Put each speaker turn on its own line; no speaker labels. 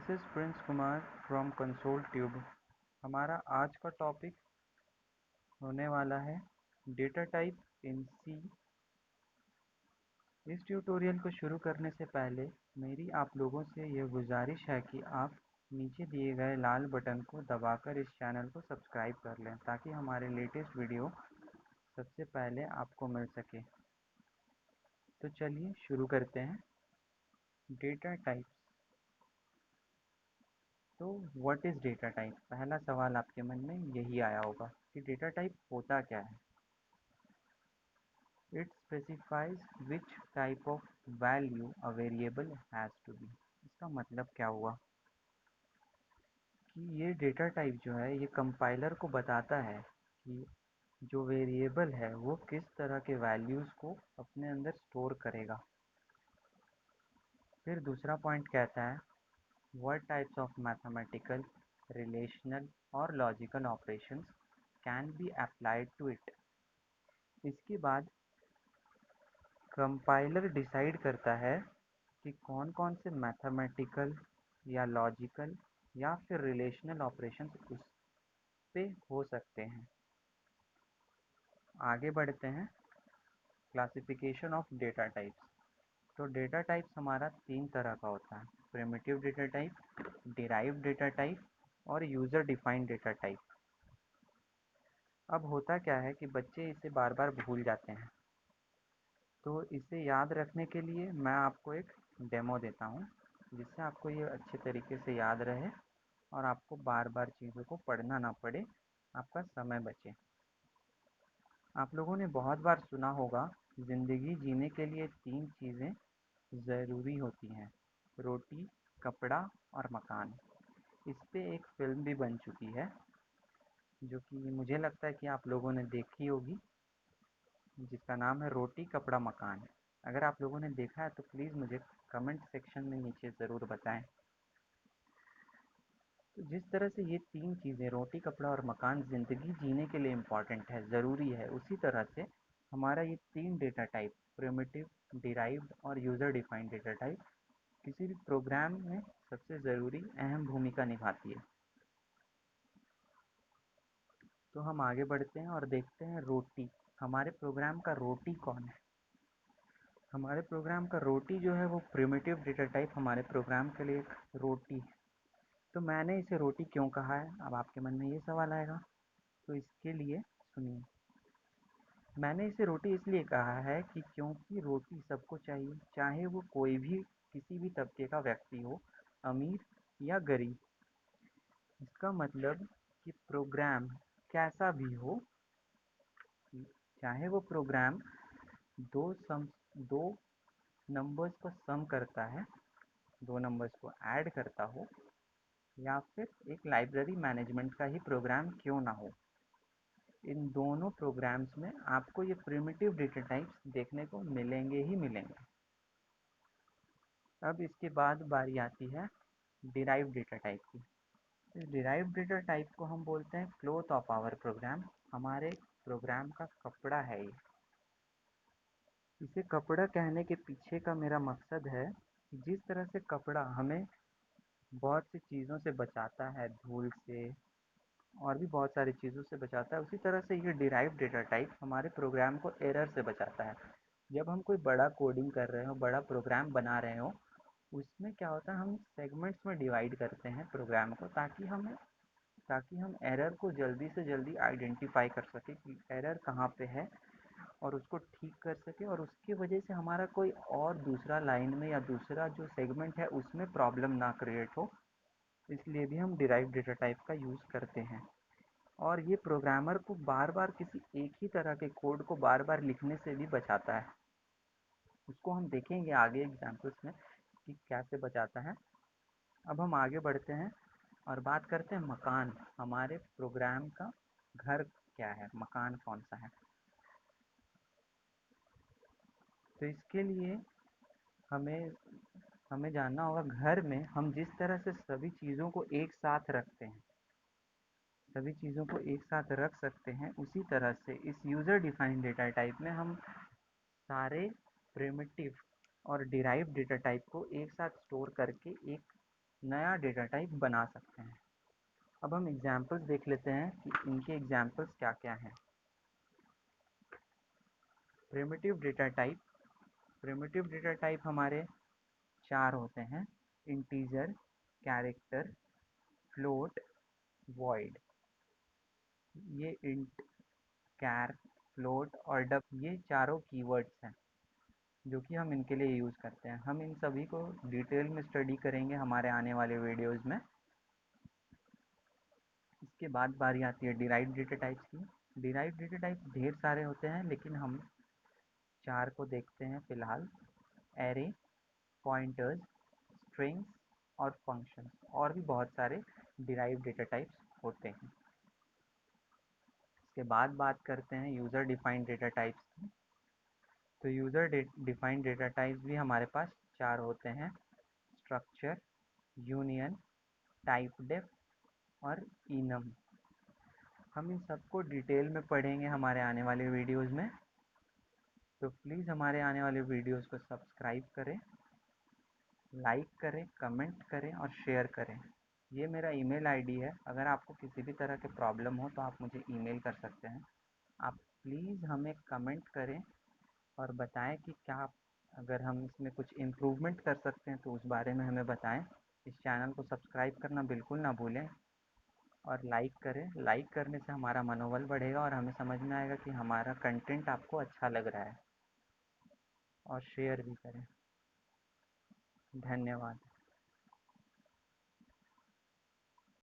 This is Prince Kumar from console tube. हमारा आज का टॉपिक होने वाला है डेटा टाइप इन सी। इस ट्यूटोरियल को शुरू करने से पहले मेरी आप लोगों से यह गुजारिश है कि आप नीचे दिए गए लाल बटन को दबाकर इस चैनल को सब्सक्राइब कर लें ताकि हमारे लेटेस्ट वीडियो सबसे पहले आपको मिल सके। तो चलिए शुरू करते हैं। Data type. तो व्हाट इज़ डेटा टाइप? पहला सवाल आपके मन में यही आया होगा कि डेटा टाइप होता क्या है। It specifies which type of value a variable has to be. इसका मतलब क्या हुआ कि ये डेटा टाइप जो है ये कंपाइलर को बताता है कि जो वेरिएबल है वो किस तरह के वैल्यूज़ को अपने अंदर स्टोर करेगा। फिर दूसरा पॉइंट कहता है what types of mathematical, relational और logical operations can be applied to it। इसके बाद कंपाइलर डिसाइड करता है कि कौन कौन से मैथमेटिकल या लॉजिकल या फिर रिलेशनल ऑपरेशंस उस पे हो सकते हैं। आगे बढ़ते हैं। Classification of data types. तो डेटा टाइप्स हमारा तीन तरह का होता है, primitive data type, derived data type और यूज़र डिफाइंड डेटा टाइप। अब होता क्या है कि बच्चे इसे बार बार भूल जाते हैं, तो इसे याद रखने के लिए मैं आपको एक डेमो देता हूँ जिससे आपको ये अच्छे तरीके से याद रहे और आपको बार बार चीज़ों को पढ़ना ना पड़े, आपका समय बचे। आप लोगों ने बहुत बार सुना होगा ज़िंदगी जीने के लिए तीन चीज़ें ज़रूरी होती हैं, रोटी, कपड़ा और मकान। इस पे एक फ़िल्म भी बन चुकी है जो कि मुझे लगता है कि आप लोगों ने देखी होगी, जिसका नाम है रोटी कपड़ा मकान। अगर आप लोगों ने देखा है तो प्लीज़ मुझे कमेंट सेक्शन में नीचे ज़रूर बताएं। तो जिस तरह से ये तीन चीज़ें रोटी कपड़ा और मकान ज़िंदगी जीने के लिए इम्पॉर्टेंट है, ज़रूरी है, उसी तरह से हमारा ये तीन डेटा टाइप प्रिमिटिव, डिराइव्ड और यूज़र डिफाइंड डेटा टाइप किसी भी प्रोग्राम में सबसे ज़रूरी अहम भूमिका निभाती है। तो हम आगे बढ़ते हैं और देखते हैं रोटी। हमारे प्रोग्राम का रोटी कौन है? हमारे प्रोग्राम का रोटी जो है वो प्रिमिटिव डेटा टाइप हमारे प्रोग्राम के लिए एक रोटी है। तो मैंने इसे रोटी क्यों कहा है, अब आपके मन में ये सवाल आएगा। तो इसके लिए सुनिए, मैंने इसे रोटी इसलिए कहा है कि क्योंकि रोटी सबको चाहिए, चाहे वो कोई भी किसी भी तबके का व्यक्ति हो, अमीर या गरीब। इसका मतलब कि प्रोग्राम कैसा भी हो, चाहे वो प्रोग्राम दो नंबर्स को सम करता है, दो नंबर्स को ऐड करता हो, या फिर एक लाइब्रेरी मैनेजमेंट का ही प्रोग्राम क्यों ना हो, इन दोनों प्रोग्राम्स में आपको ये प्रिमिटिव डेटा टाइप्स देखने को मिलेंगे ही मिलेंगे। अब इसके बाद बारी आती है डिराइव्ड डेटा टाइप की। इस डिराइव्ड डेटा टाइप को हम बोलते हैं क्लोथ ऑफ आवर प्रोग्राम। हमारे प्रोग्राम का कपड़ा है ये। इसे कपड़ा कहने के पीछे का मेरा मकसद है कि जिस तरह से कपड़ा हमें बहुत सी चीज़ों से बचाता है, धूल से और भी बहुत सारी चीज़ों से बचाता है, उसी तरह से ये डिराइव्ड डेटा टाइप हमारे प्रोग्राम को एरर से बचाता है। जब हम कोई बड़ा कोडिंग कर रहे हो, बड़ा प्रोग्राम बना रहे हो, उसमें क्या होता है, हम सेगमेंट्स में डिवाइड करते हैं प्रोग्राम को ताकि हम एरर को जल्दी से जल्दी आइडेंटिफाई कर सकें कि एरर कहाँ पे है और उसको ठीक कर सके, और उसकी वजह से हमारा कोई और दूसरा लाइन में या दूसरा जो सेगमेंट है उसमें प्रॉब्लम ना क्रिएट हो। इसलिए भी हम डिराइव्ड डेटा टाइप का यूज़ करते हैं। और ये प्रोग्रामर को बार बार किसी एक ही तरह के कोड को बार बार लिखने से भी बचाता है। उसको हम देखेंगे आगे एग्जाम्पल्स में कि कैसे बचाता है। अब हम आगे बढ़ते हैं और बात करते हैं मकान। हमारे प्रोग्राम का घर क्या है, मकान कौन सा है। तो इसके लिए हमें हमें जानना होगा, घर में हम जिस तरह से सभी चीज़ों को एक साथ रखते हैं, सभी चीज़ों को एक साथ रख सकते हैं, उसी तरह से इस यूज़र डिफाइंड डेटा टाइप में हम सारे प्रिमिटिव और डिराइव्ड डेटा टाइप को एक साथ स्टोर करके एक नया डेटा टाइप बना सकते हैं। अब हम एग्जाम्पल्स देख लेते हैं कि इनके एग्जाम्पल्स क्या क्या हैं। Primitive data type. Primitive data type हमारे चार होते हैं: इंटीजर, कैरेक्टर, फ्लोट, वॉइड। ये इंट, कैर, फ्लोट और डब ये चारों कीवर्ड्स हैं जो कि हम इनके लिए यूज़ करते हैं। हम इन सभी को डिटेल में स्टडी करेंगे हमारे आने वाले वीडियोस में। इसके बाद बारी आती है डिराइव्ड डेटा टाइप्स की। डिराइव्ड डेटा टाइप ढेर सारे होते हैं, लेकिन हम चार को देखते हैं फिलहाल: एरे, पॉइंटर्स, स्ट्रिंग्स और फंक्शंस। और भी बहुत सारे डिराइव्ड डेटा टाइप्स होते हैं। इसके बाद बात करते हैं यूज़र डिफाइंड डेटा टाइप्स की। तो यूज़र डिफाइंड डेटा टाइप्स भी हमारे पास चार होते हैं: स्ट्रक्चर, यूनियन, टाइप डेफ और इनम। हम इन सबको डिटेल में पढ़ेंगे हमारे आने वाले वीडियोस में। तो प्लीज़ हमारे आने वाले वीडियोस को सब्सक्राइब करें, लाइक करें, कमेंट करें और शेयर करें। ये मेरा ईमेल आईडी है। अगर आपको किसी भी तरह के प्रॉब्लम हो तो आप मुझे ईमेल कर सकते हैं। आप प्लीज़ हमें कमेंट करें और बताएं कि क्या अगर हम इसमें कुछ इम्प्रूवमेंट कर सकते हैं तो उस बारे में हमें बताएं। इस चैनल को सब्सक्राइब करना बिल्कुल ना भूलें और लाइक करें। लाइक करने से हमारा मनोबल बढ़ेगा और हमें समझ में आएगा कि हमारा कंटेंट आपको अच्छा लग रहा है। और शेयर भी करें। धन्यवाद।